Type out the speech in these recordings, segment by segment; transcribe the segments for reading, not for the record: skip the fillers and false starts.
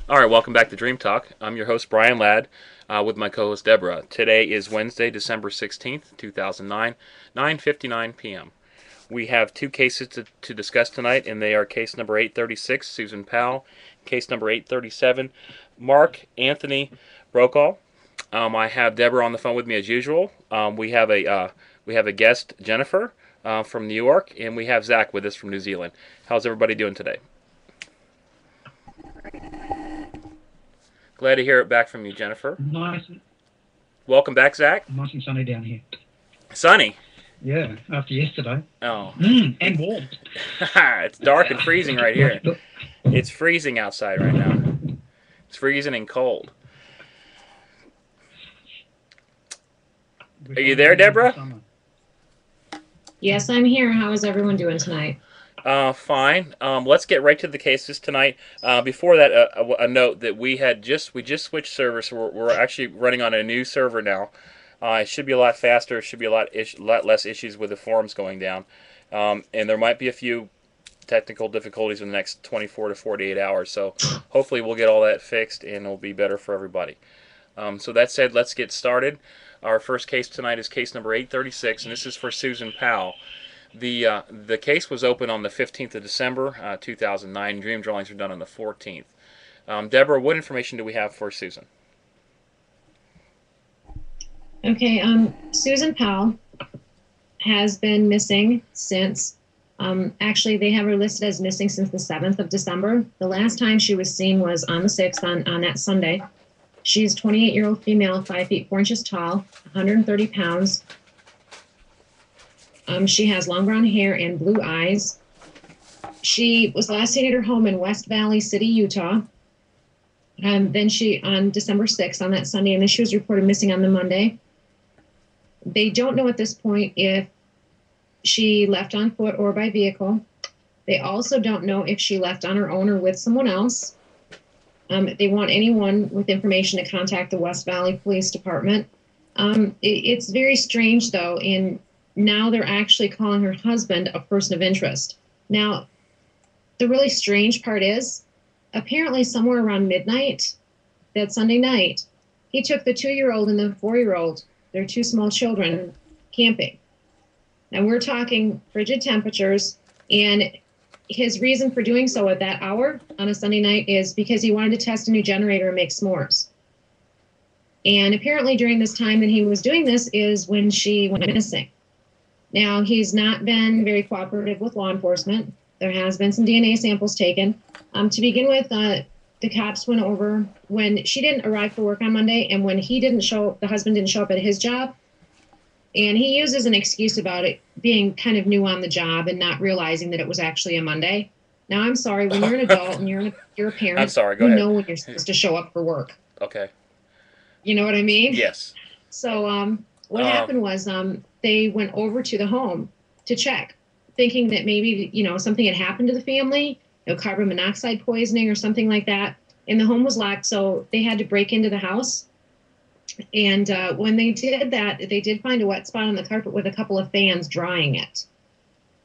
All right, welcome back to Dream Talk. I'm your host, Brian Ladd, with my co-host, Deborah. Today is Wednesday, December 16th, 2009, 9:59 p.m. We have two cases to discuss tonight, and they are case number 836, Susan Powell, case number 837, Marc Anthony Bookal. I have Deborah on the phone with me as usual. We have a guest, Jennifer, from New York, and we have Zach with us from New Zealand. How's everybody doing today? Glad to hear it back from you, Jennifer. Nice, Welcome back, Zach. nice and sunny down here. Sunny. Yeah, after yesterday. Oh, And warm. it's dark and freezing right here. Look, It's freezing outside right now. It's freezing and cold. we're Are you finally there, getting into Deborah? summer. Yes, I'm here. How is everyone doing tonight? Fine. Let's get right to the cases tonight. Before that, a note that we just switched servers. So we're actually running on a new server now. It should be a lot faster. It should be a lot less issues with the forums going down. And there might be a few technical difficulties in the next 24 to 48 hours. So hopefully we'll get all that fixed and it'll be better for everybody. So that said, let's get started. Our first case tonight is case number 836, and this is for Susan Powell. The case was opened on the 15th of December, 2009. Dream drawings were done on the 14th. Deborah, what information do we have for Susan? Okay, Susan Powell has been missing since, actually, they have her listed as missing since the 7th of December. The last time she was seen was on the 6th, on that Sunday. She's a 28-year-old female, 5 feet 4 inches tall, 130 pounds. She has long brown hair and blue eyes. She was last seen at her home in West Valley City, Utah. Then on December 6th, on that Sunday, and then she was reported missing on the Monday. They don't know at this point if she left on foot or by vehicle. They also don't know if she left on her own or with someone else. They want anyone with information to contact the West Valley Police Department. It's very strange, though, and now they're actually calling her husband a person of interest. Now, the really strange part is, apparently somewhere around midnight that Sunday night, he took the 2-year-old and the 4-year-old, their 2 small children, camping. Now, we're talking frigid temperatures, and his reason for doing so at that hour on a Sunday night is because he wanted to test a new generator and make s'mores. And apparently during this time that he was doing this is when she went missing. Now, he's not been very cooperative with law enforcement. There has been some DNA samples taken. To begin with, the cops went over when she didn't arrive for work on Monday, and when the husband didn't show up at his job. And he uses an excuse about it being kind of new on the job and not realizing that it was actually a Monday. Now, I'm sorry, when you're an adult and you're a parent, I'm sorry, go you ahead. know when you're supposed to show up for work. Okay. You know what I mean? Yes. So what happened was they went over to the home to check, thinking that maybe, something had happened to the family, carbon monoxide poisoning or something like that. And the home was locked, so they had to break into the house. And when they did that, they did find a wet spot on the carpet with a couple of fans drying it.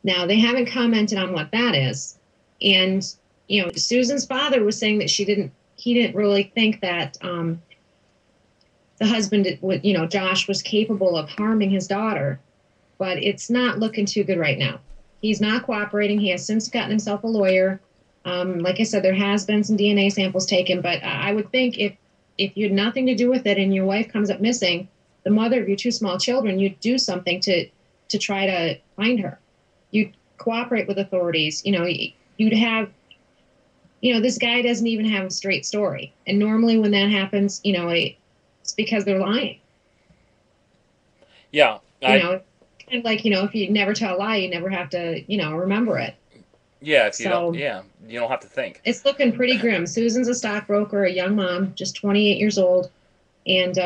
Now, they haven't commented on what that is. And, Susan's father was saying that he didn't really think that the husband, Josh, was capable of harming his daughter. But it's not looking too good right now. He's not cooperating. He has since gotten himself a lawyer. Like I said, there has been some DNA samples taken, but I would think if you had nothing to do with it and your wife comes up missing, the mother of your 2 small children, you'd do something to try to find her. You'd cooperate with authorities. You'd have, this guy doesn't even have a straight story. And normally when that happens, it's because they're lying. Yeah. Kind of like, if you never tell a lie, you never have to, remember it. Yeah. If you So don't. Yeah. You don't have to think. it's looking pretty grim. Susan's a stockbroker, a young mom, just 28 years old. And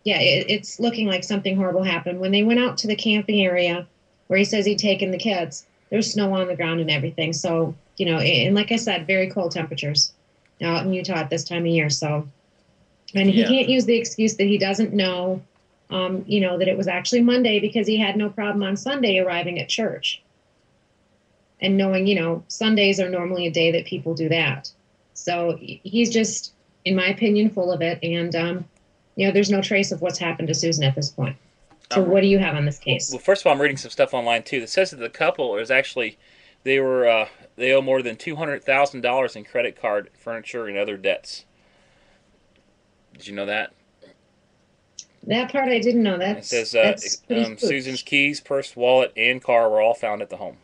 yeah, it's looking like something horrible happened. When they went out to the camping area where he says he'd taken the kids, there's snow on the ground and everything. So, and like I said, very cold temperatures out in Utah at this time of year. So, and he Yeah. can't use the excuse that he doesn't know, that it was actually Monday because he had no problem on Sunday arriving at church. And knowing, Sundays are normally a day that people do that. So he's just, in my opinion, full of it. And, there's no trace of what's happened to Susan at this point. So what do you have on this case? Well, first of all, I'm reading some stuff online too that says that the couple is actually they owe more than $200,000 in credit card, furniture, and other debts. Did you know that? That part I didn't know. It says That's pretty spooky. Susan's keys, purse, wallet, and car were all found at the home.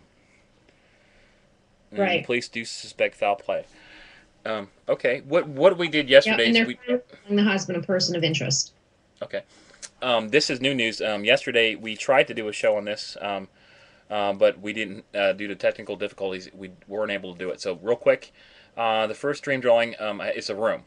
And Right. police do suspect foul play. Okay, what we did yesterday And is they're calling the husband a person of interest. okay. This is new news. Yesterday we tried to do a show on this, but we didn't due to technical difficulties. We weren't able to do it. So real quick, the first dream drawing is a room,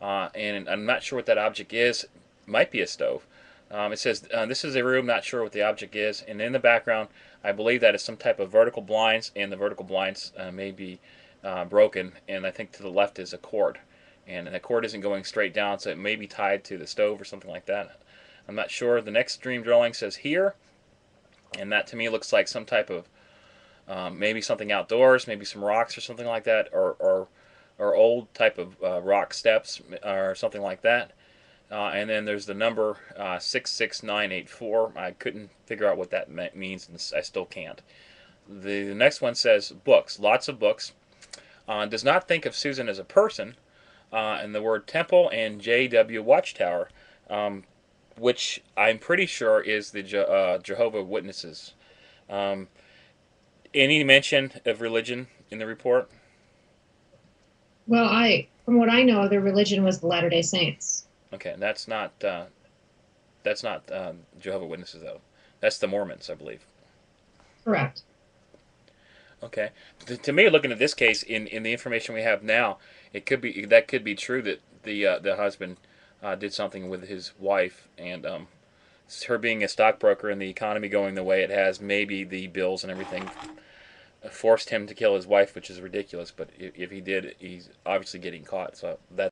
and I'm not sure what that object is. Might be a stove. It says this is a room. Not sure what the object is. And in the background, I believe that is some type of vertical blinds, and the vertical blinds may be broken. And I think to the left is a cord, and the cord isn't going straight down, so it may be tied to the stove or something like that. I'm not sure. The next dream drawing says here, and that to me looks like some type of maybe something outdoors, maybe some rocks or something like that, or old type of rock steps or something like that. And then there's the number 66984. I couldn't figure out what that means, and I still can't. The next one says books, lots of books. Does not think of Susan as a person, and the word temple and JW Watchtower, which I'm pretty sure is the Jehovah Witnesses. Any mention of religion in the report? Well, from what I know, their religion was the Latter-day Saints. Okay, that's not Jehovah Witnesses though. That's the Mormons, I believe. Correct. Okay, to me, looking at this case in the information we have now, that could be true that the husband did something with his wife, and her being a stockbroker and the economy going the way it has, maybe the bills and everything forced him to kill his wife, which is ridiculous. But if he did, he's obviously getting caught. So that